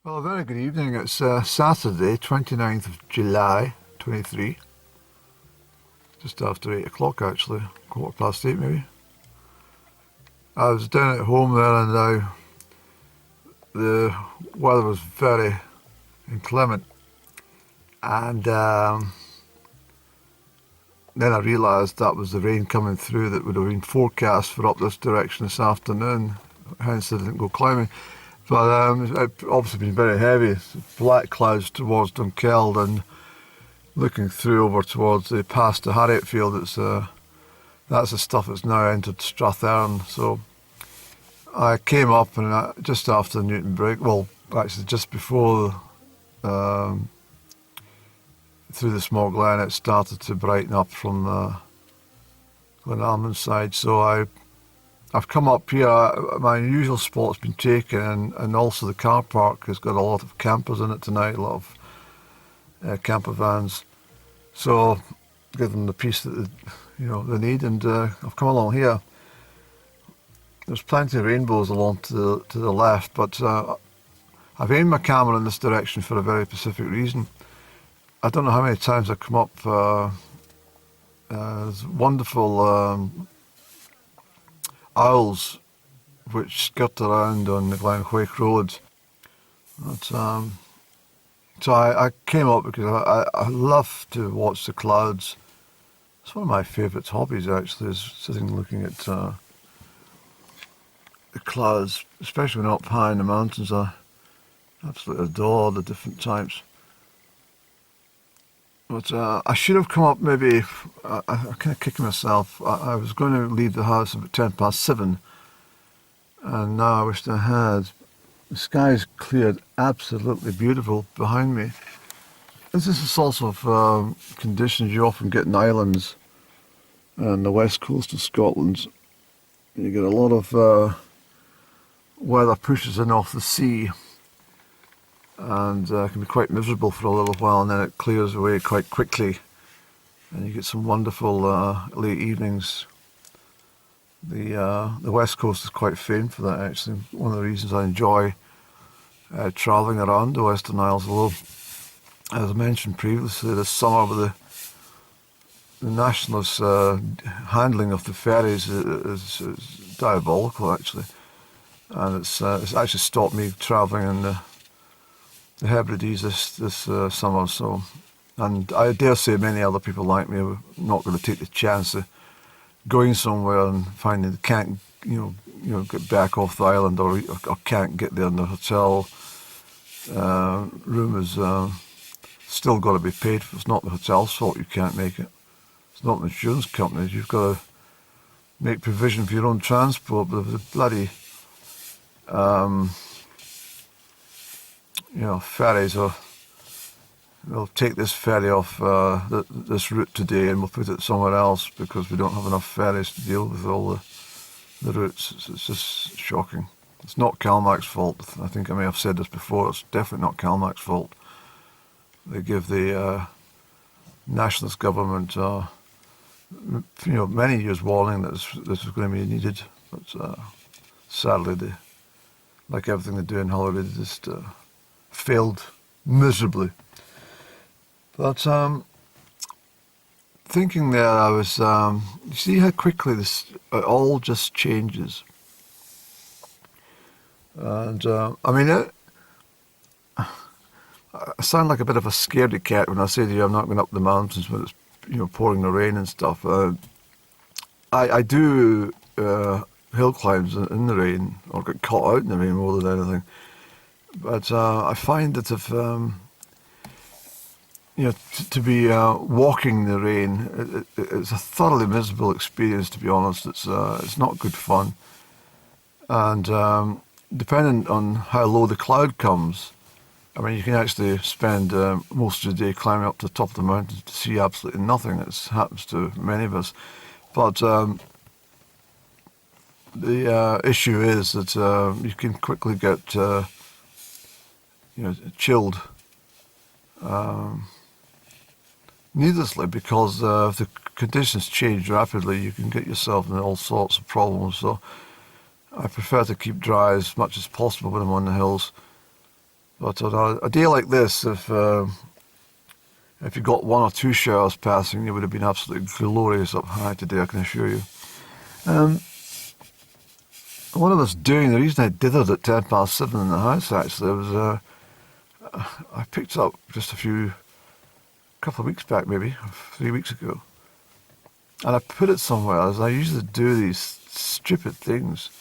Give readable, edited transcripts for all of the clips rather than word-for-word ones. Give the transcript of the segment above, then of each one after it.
Well, a very good evening. It's Saturday, 29th of July, 23. Just after 8 o'clock, actually. Quarter past 8, maybe. I was down at home there, and the weather was very inclement. And then I realised that was the rain coming through that would have been forecast for up this direction this afternoon. Hence, I didn't go climbing. But it's obviously been very heavy. Black clouds towards Dunkeld, and looking through over towards past the Harriet field. That's the stuff that's now entered Strathern. So I came up and just after Newton break. Well, actually just before through the small glen, it started to brighten up from Glenalmond side. So I've come up here. My usual spot's been taken, and also the car park has got a lot of campers in it tonight, a lot of camper vans. So give them the peace that they need, and I've come along here. There's plenty of rainbows along to the left, but I've aimed my camera in this direction for a very specific reason. I don't know how many times I've come up. There's wonderful owls which skirt around on the Glen Quaich road. But, so I came up because I love to watch the clouds. It's one of my favourite hobbies, actually, is sitting looking at the clouds, especially when up high in the mountains. I absolutely adore the different types. But I should have come up maybe, I'm kind of kicking myself. I was going to leave the house about 7:10, and now I wish I had. The sky's cleared, absolutely beautiful behind me. This is the sort of conditions you often get in islands and the west coast of Scotland. You get a lot of weather pushes in off the sea, and can be quite miserable for a little while, and then it clears away quite quickly, and you get some wonderful late evenings. The west coast is quite famed for that, actually. One of the reasons I enjoy travelling around the Western Isles, although, as I mentioned previously, this summer with the nationalist handling of the ferries is diabolical, actually, and it's actually stopped me travelling in the Hebrides this summer. So, and I dare say many other people like me are not going to take the chance of going somewhere and finding they can't get back off the island, or can't get there, and the hotel room is still got to be paid for. It's not the hotel's fault you can't make it. It's not the insurance companies. You've got to make provision for your own transport. But the bloody ferries are. We'll take this ferry off this route today, and we'll put it somewhere else because we don't have enough ferries to deal with all the routes. It's just shocking. It's not CalMac's fault. I think I may have said this before. It's definitely not CalMac's fault. They give the nationalist government, many years warning that this was going to be needed, but sadly, like everything they do in Hillary, they just failed miserably. But thinking there, I was, you see how quickly this all just changes. And I sound like a bit of a scaredy cat when I say to you I'm not going up the mountains when it's pouring the rain and stuff. I do hill climbs in the rain, or get caught out in the rain more than anything. But I find that if to be walking the rain, it's a thoroughly miserable experience, to be honest. It's not good fun, and depending on how low the cloud comes, I mean, you can actually spend most of the day climbing up to the top of the mountain to see absolutely nothing. It happens to many of us. But the issue is that you can quickly get chilled needlessly, because if the conditions change rapidly, you can get yourself in all sorts of problems. So I prefer to keep dry as much as possible when I'm on the hills. But on a day like this, if you got one or two showers passing, it would have been absolutely glorious up high today, I can assure you. What I was doing, the reason I dithered at 7:10 in the house actually, was I picked up just a couple of weeks back maybe, 3 weeks ago, and I put it somewhere, as I usually do these stupid things.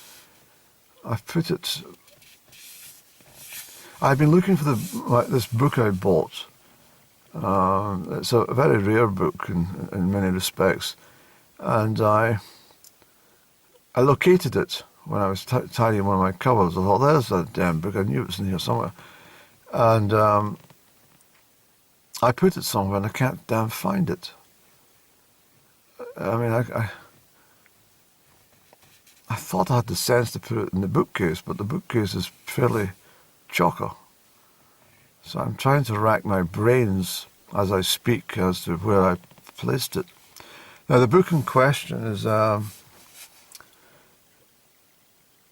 I've been looking for this book I bought. It's a very rare book in many respects, and I located it when I was tidying one of my covers. I thought, there's that damn book, I knew it was in here somewhere. And I put it somewhere and I can't damn find it. I mean, I thought I had the sense to put it in the bookcase, but the bookcase is fairly chocker. So I'm trying to rack my brains as I speak as to where I placed it. Now, the book in question is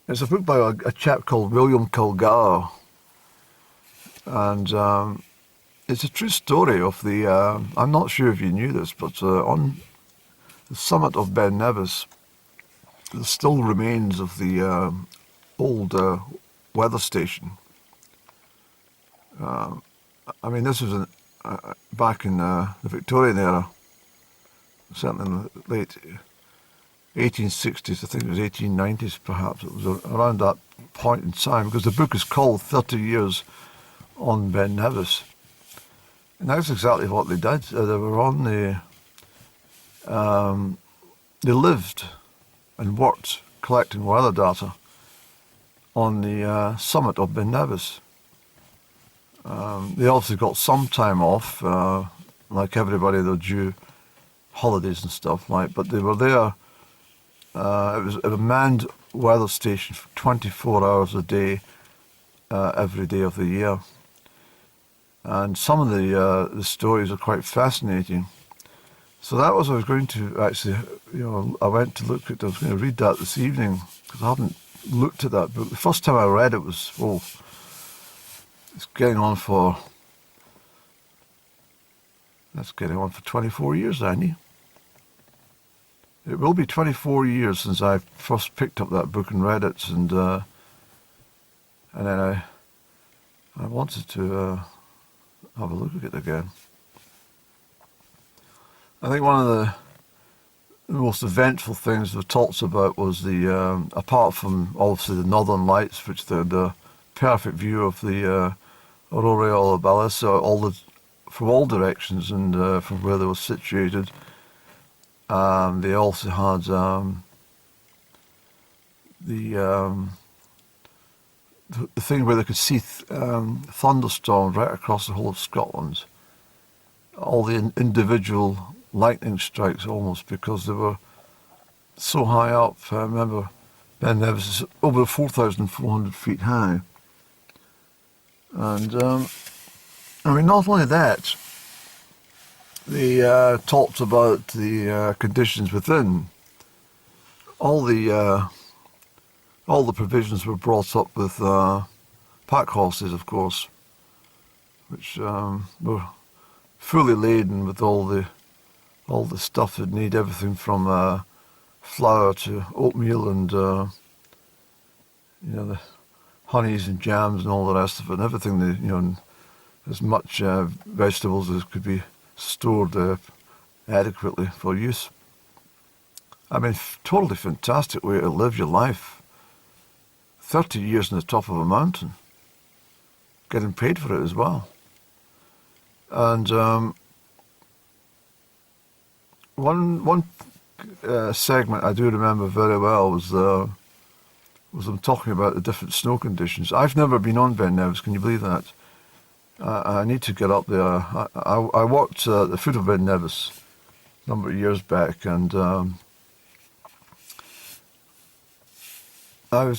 it's a book by a chap called William Kilgour, and it's a true story of the, I'm not sure if you knew this, but on the summit of Ben Nevis, there still remains of the old weather station. I mean, this was back in the Victorian era, certainly in the late 1860s, I think it was 1890s perhaps. It was around that point in time, because the book is called 30 Years on Ben Nevis. And that's exactly what they did. They were on they lived and worked collecting weather data on the summit of Ben Nevis. They obviously got some time off, like everybody, they're due holidays and stuff, but they were there. It was a manned weather station for 24 hours a day, every day of the year. And some of the stories are quite fascinating. So that was, I was going to actually, I went to look at, I was going to read that this evening, because I haven't looked at that book. The first time I read it was, it's getting on for 24 years, Andy. It will be 24 years since I first picked up that book and read it, and then I wanted to have a look at it again. I think one of the most eventful things they talked about was the, apart from obviously the Northern Lights, which the perfect view of the Aurora Borealis, from all directions and from where they were situated. They also had the thing where they could see thunderstorms right across the whole of Scotland. All the individual lightning strikes almost, because they were so high up. I remember Ben Nevis is over 4,400 feet high. And I mean, not only that, they talked about the conditions within. All the provisions were brought up with pack horses, of course, which were fully laden with all the stuff they'd need, everything from flour to oatmeal and the honeys and jams and all the rest of it, and everything and as much vegetables as could be stored adequately for use. I mean, totally fantastic way to live your life. 30 years on the top of a mountain, getting paid for it as well. And one segment I do remember very well was them talking about the different snow conditions. I've never been on Ben Nevis, can you believe that? I need to get up there. I walked at the foot of Ben Nevis a number of years back, and I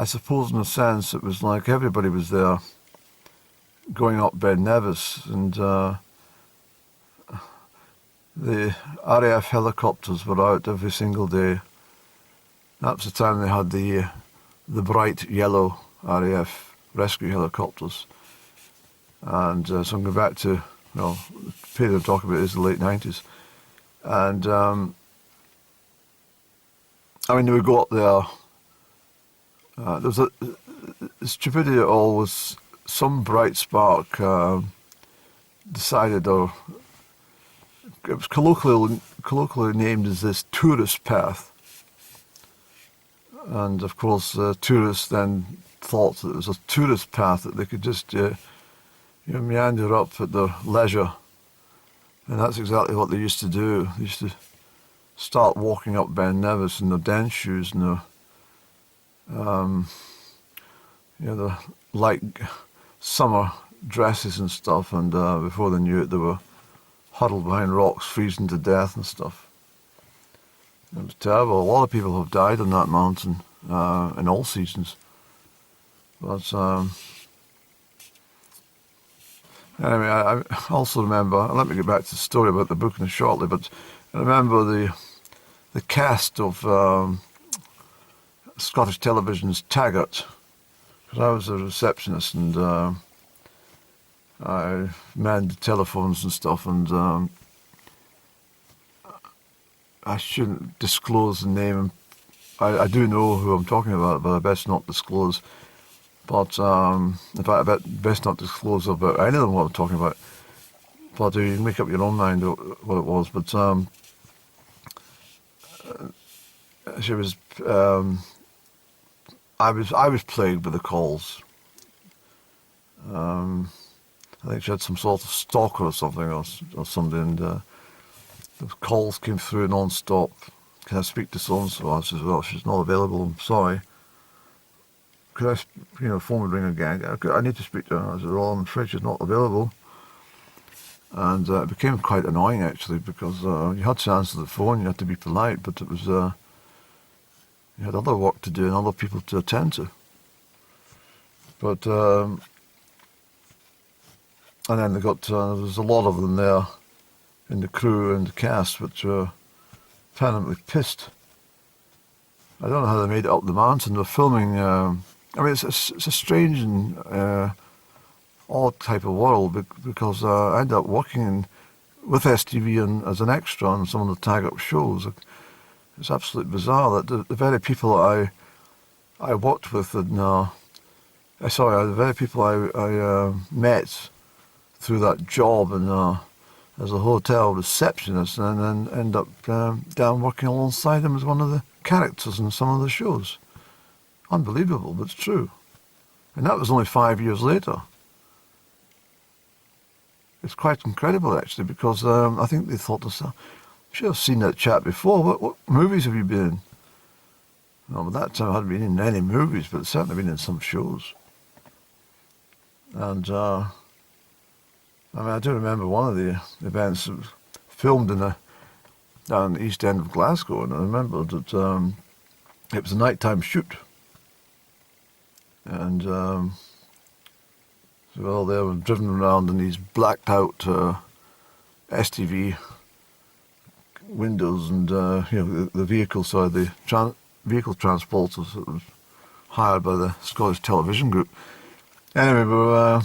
suppose in a sense it was like everybody was there going up Ben Nevis, and the RAF helicopters were out every single day. That was the time they had the bright yellow RAF rescue helicopters. And so I'm going back to, the period I'm talking about is the late 90s. And we go up there. There was the stupidity of all was some bright spark decided, or it was colloquially named as this tourist path. And of course, tourists then thought that it was a tourist path that they could just meander up at their leisure. And that's exactly what they used to do. They used to start walking up Ben Nevis in their dance shoes and their light summer dresses and stuff, and before they knew it, they were huddled behind rocks, freezing to death and stuff. It was terrible. A lot of people have died on that mountain in all seasons. But anyway, I also remember, let me get back to the story about the book shortly, but I remember the cast of Scottish Television's Taggart, because I was a receptionist and I manned the telephones and stuff, and I shouldn't disclose the name. I do know who I'm talking about, but I best not disclose. But in fact, I best not disclose about any of them what I'm talking about. But you can make up your own mind what it was. But she was. I was plagued with the calls. I think she had some sort of stalker or something, or something, and the calls came through non-stop. Can I speak to so-and-so? I said, well, she's not available, I'm sorry. Could I, phone would ring again. I need to speak to her. I said, well, I'm afraid she's not available. And it became quite annoying, actually, because you had to answer the phone, you had to be polite, but it was, you had other work to do and other people to attend to. But, and then there was a lot of them there in the crew and the cast, which were permanently pissed. I don't know how they made it up the mountain. They're filming, it's a strange and odd type of world, because I ended up working with STV as an extra on some of the Taggart shows. It's absolutely bizarre that the very people I worked with, and the very people I met through that job and as a hotel receptionist, and then end up down working alongside them as one of the characters in some of the shows. Unbelievable, but it's true. And that was only 5 years later. It's quite incredible, actually, because I think they thought to themselves, should have seen that chap before. What movies have you been in? Well, by that time I hadn't been in any movies, but certainly been in some shows. And I do remember one of the events that was filmed down the east end of Glasgow, and I remember that it was a nighttime shoot. And so they were driven around in these blacked out STV windows, and the vehicles, the vehicle transporters that was hired by the Scottish Television Group. Anyway, we were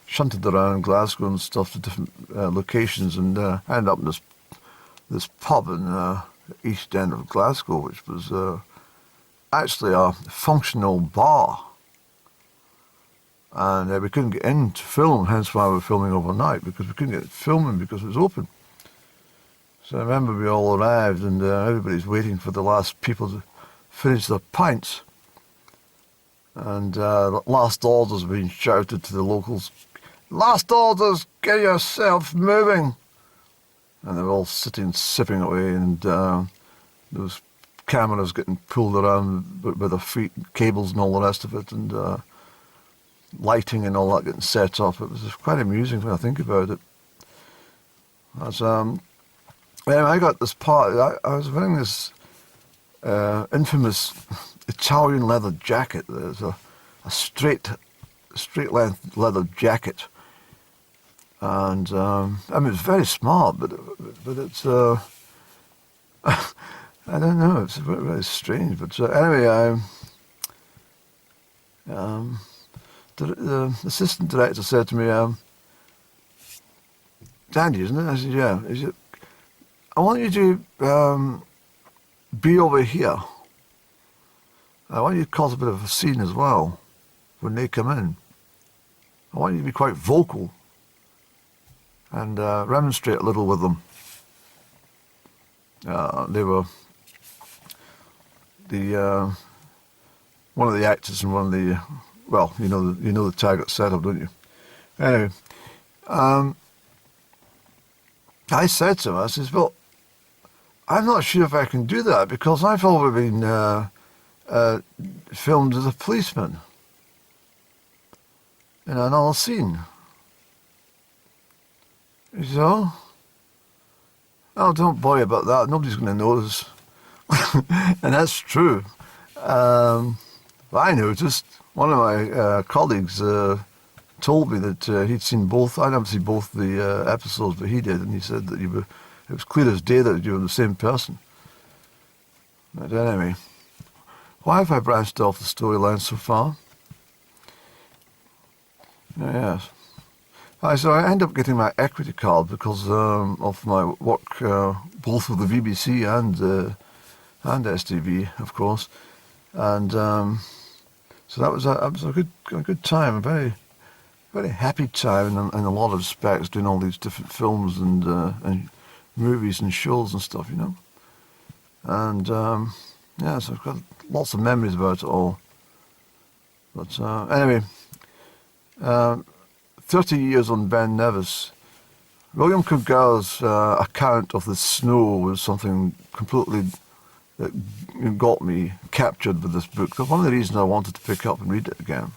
shunted around Glasgow and stuff to different locations, and ended up in this pub in the east end of Glasgow, which was actually a functional bar. And we couldn't get in to film, hence why we were filming overnight, because we couldn't get filming because it was open. So I remember we all arrived, and everybody's waiting for the last people to finish their pints. And last orders being shouted to the locals. Last orders, get yourself moving. And they were all sitting, sipping away, and there was cameras getting pulled around by their feet, cables and all the rest of it, and lighting and all that getting set up. It was quite amusing when I think about it. I got this part. I was wearing this infamous Italian leather jacket. There's a straight length leather jacket, and it's very smart, but it's I don't know. It's very, very strange. But anyway, the assistant director said to me, "It's Andy, isn't it?" I said, "Yeah." He said, "I want you to be over here. I want you to cause a bit of a scene as well when they come in. I want you to be quite vocal and remonstrate a little with them." They were the one of the actors and one of the, well, you know the target setup, don't you? Anyway, I said to him, I says, "Well, I'm not sure if I can do that because I've already been filmed as a policeman in another scene." He said, "Oh, don't worry about that. Nobody's going to notice." And that's true. I noticed. One of my colleagues told me that he'd seen both. I never seen both the episodes, but he did, and he said that it was clear as day that you were the same person. But anyway, why have I branched off the storyline so far? Yes. So I end up getting my equity card because of my work both with the BBC and STV, of course, and so that was a good time, a very very happy time in a lot of respects, doing all these different films and movies and shows and stuff, and yeah, so I've got lots of memories about it all. But anyway. 30 years on Ben Nevis. William Kilgour's account of the snow was something completely that got me captured with this book. That's one of the reasons I wanted to pick up and read it again.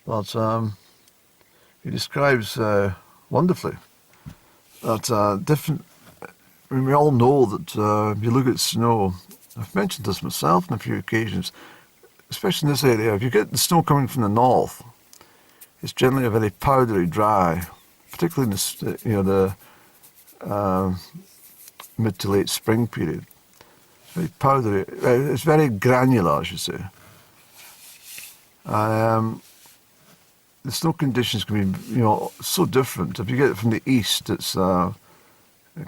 But he describes wonderfully that different. I mean, we all know that if you look at snow, I've mentioned this myself on a few occasions, especially in this area. If you get the snow coming from the north, it's generally a very powdery dry, particularly in the mid to late spring period. It's very powdery. It's very granular, I should say. The snow conditions can be, so different. If you get it from the east, it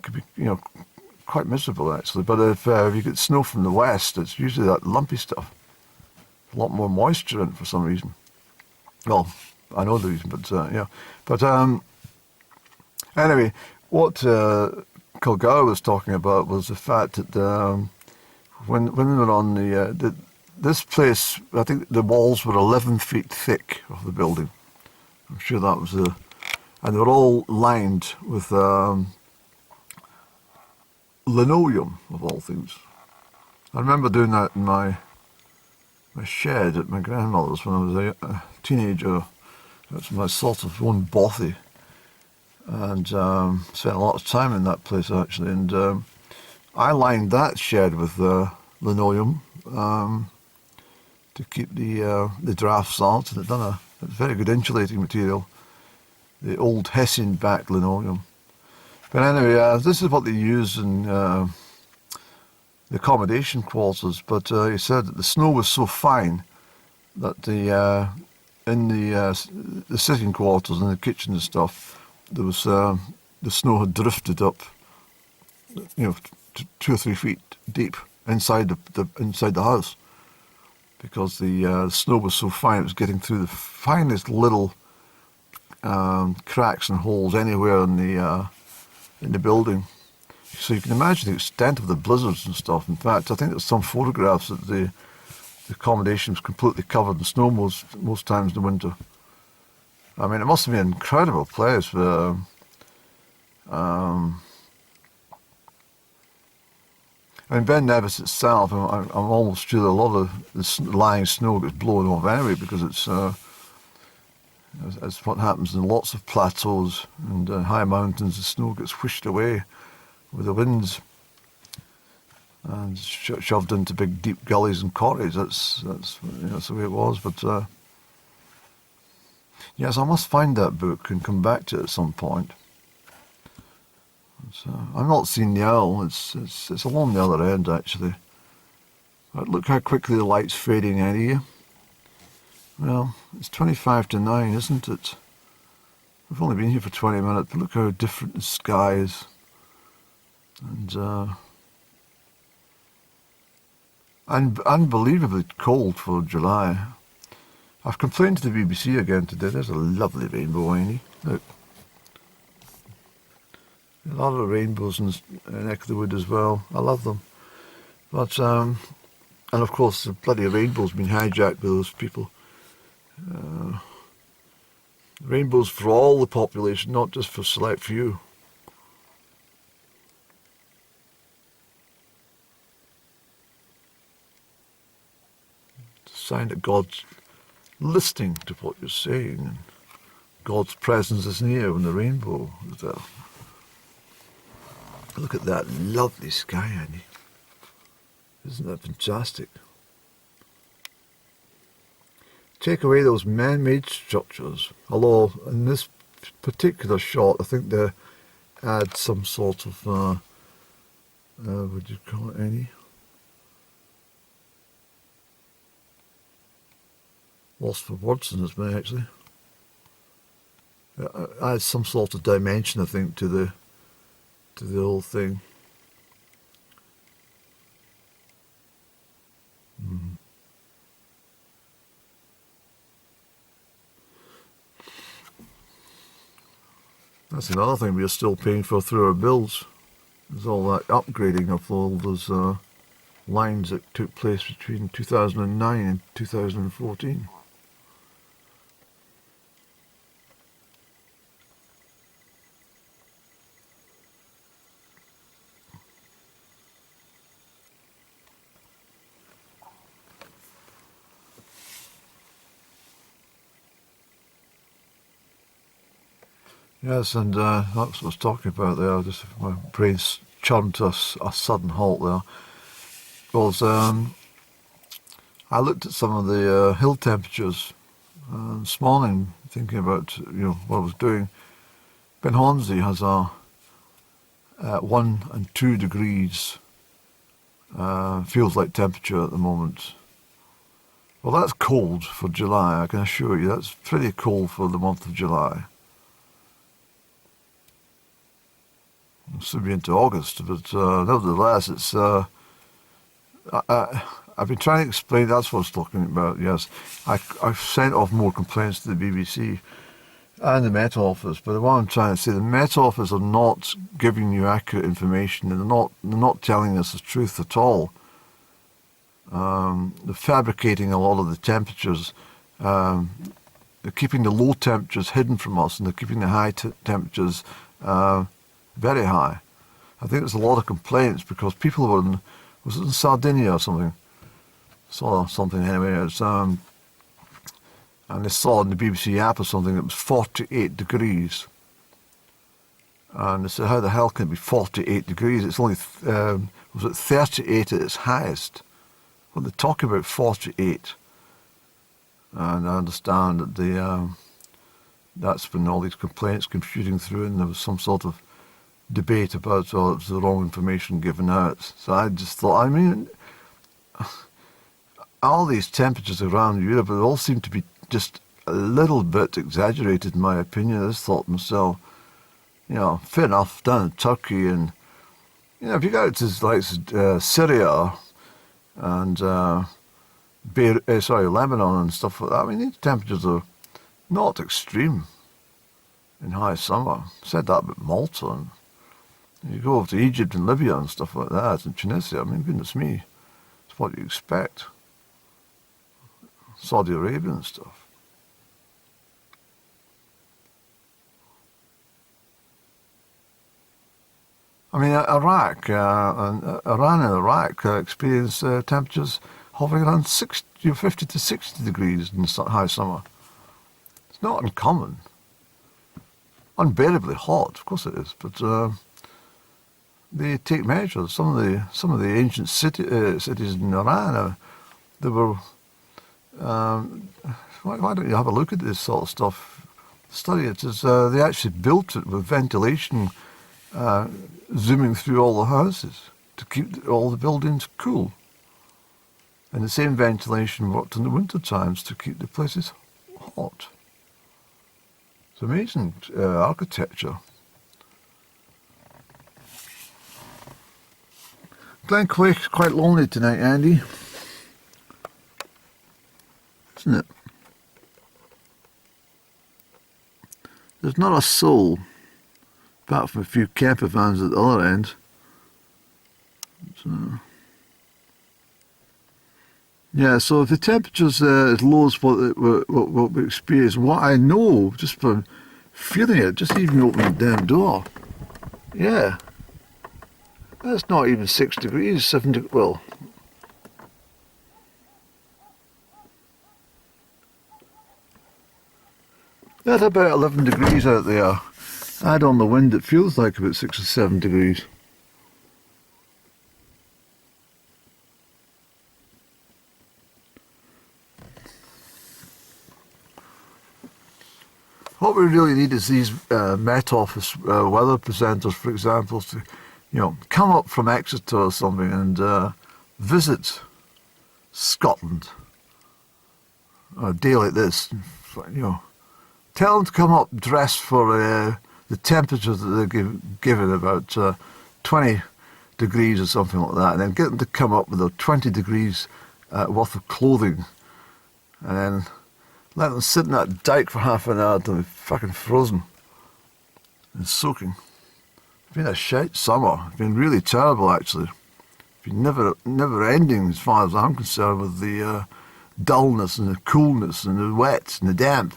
could be, quite miserable actually. But if you get snow from the west, it's usually that lumpy stuff. A lot more moisture in it for some reason. Well, I know the reason, but yeah. But anyway, what Kilgour was talking about was the fact that when we were on this place, I think the walls were 11 feet thick of the building. I'm sure that was and they were all lined with linoleum, of all things. I remember doing that in my shed at my grandmother's when I was a teenager. That's my sort of one bothy, and spent a lot of time in that place actually. And I lined that shed with linoleum to keep the drafts out, and it's very good insulating material, the old Hessian-backed linoleum. But anyway, this is what they use in the accommodation quarters. But he said that the snow was so fine that in the sitting quarters and the kitchen and stuff, there was the snow had drifted up, 2 or 3 feet deep inside the house, because the snow was so fine it was getting through the finest little cracks and holes anywhere in the building. So you can imagine the extent of the blizzards and stuff. In fact, I think there's some photographs that the accommodation was completely covered in snow most times in the winter. I mean, it must have been an incredible place. I mean, Ben Nevis itself, I'm almost sure that a lot of the lying snow gets blown off anyway, because it's what happens in lots of plateaus and high mountains. The snow gets whished away with the winds and shoved into big deep gullies and corries. That's the way it was. But yes, I must find that book and come back to it at some point. I'm not seeing the owl. It's along the other end actually. But look how quickly the light's fading out of you. Well, it's 25 to 9, isn't it? We've only been here for 20 minutes, but look how different the sky is. And unbelievably cold for July. I've complained to the BBC again today. There's a lovely rainbow, Annie. Look. A lot of rainbows in neck of the wood as well. I love them. But, and of course, the bloody rainbow's been hijacked by those people. Rainbows for all the population, not just for select few. It's a sign that God's listening to what you're saying, and God's presence is near when the rainbow is there. Look at that lovely sky, Annie. Isn't that fantastic? Take away those man-made structures. Although in this particular shot, I think they add some sort of, what do you call it, Annie? Lost for words in this man, actually. Adds some sort of dimension, I think, to the whole thing. That's another thing we're still paying for through our bills. There's all that upgrading of all those lines that took place between 2009 and 2014. Yes, and that's what I was talking about there. Just my brain's churned to a sudden halt there. Was I looked at some of the hill temperatures this morning, thinking about what I was doing. Ben Hornsey has a 1 and 2 degrees feels like temperature at the moment. Well, that's cold for July. I can assure you, that's pretty cold for the month of July. We'll soon be into August, but nevertheless, it's. I've been trying to explain. That's what I was talking about. Yes, I've sent off more complaints to the BBC and the Met Office. But what I'm trying to say, the Met Office are not giving you accurate information, and they're not telling us the truth at all. They're fabricating a lot of the temperatures. They're keeping the low temperatures hidden from us, and they're keeping the high temperatures very high. I think there's a lot of complaints because people were was it in Sardinia or something? Saw something anyway. It's, and they saw in the BBC app or something it was 48 degrees. And they said, how the hell can it be 48 degrees? It's only, was it 38 at its highest? Well, they talk about 48. And I understand that that's when all these complaints came shooting through, and there was some sort of debate about, it was the wrong information given out. So I just thought, I mean, all these temperatures around Europe, they all seem to be just a little bit exaggerated, in my opinion. I just thought to myself, fair enough, down in Turkey, and, if you go out to, Syria and, Lebanon and stuff like that, I mean, these temperatures are not extreme in high summer. I said that about Malta, and you go over to Egypt and Libya and stuff like that, and Tunisia, I mean, goodness me, it's what you expect. Saudi Arabia and stuff. I mean, Iraq, Iran and Iraq experience temperatures hovering around 50 to 60 degrees in high summer. It's not uncommon. Unbearably hot, of course it is, but they take measures. Some of the ancient cities in Iran, they were. Why don't you have a look at this sort of stuff? Study it. They actually built it with ventilation zooming through all the houses to keep all the buildings cool. And the same ventilation worked in the winter times to keep the places hot. It's amazing architecture. Glen Quaich is quite lonely tonight, Andy. Isn't it? There's not a soul, apart from a few camper vans at the other end. So, yeah, so if the temperature's as low as what we experience, what I know, just from feeling it, just even opening the damn door, yeah, that's not even 6 degrees, 7 degrees, well, that's about 11 degrees out there. Add on the wind, it feels like about 6 or 7 degrees. What we really need is these Met Office weather presenters, for example, to, come up from Exeter or something and visit Scotland on a day like this. Tell them to come up dressed for the temperature that they're given, about 20 degrees or something like that, and then get them to come up with their 20 degrees worth of clothing, and then let them sit in that dike for half an hour until they're fucking frozen and soaking. It's been a shite summer. It's been really terrible, actually. It's been never ending as far as I'm concerned, with the dullness and the coolness and the wet and the damp.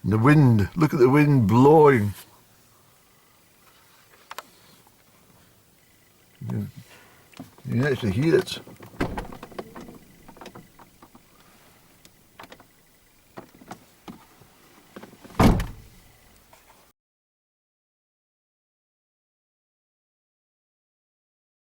And the wind, look at the wind blowing. You can actually hear it.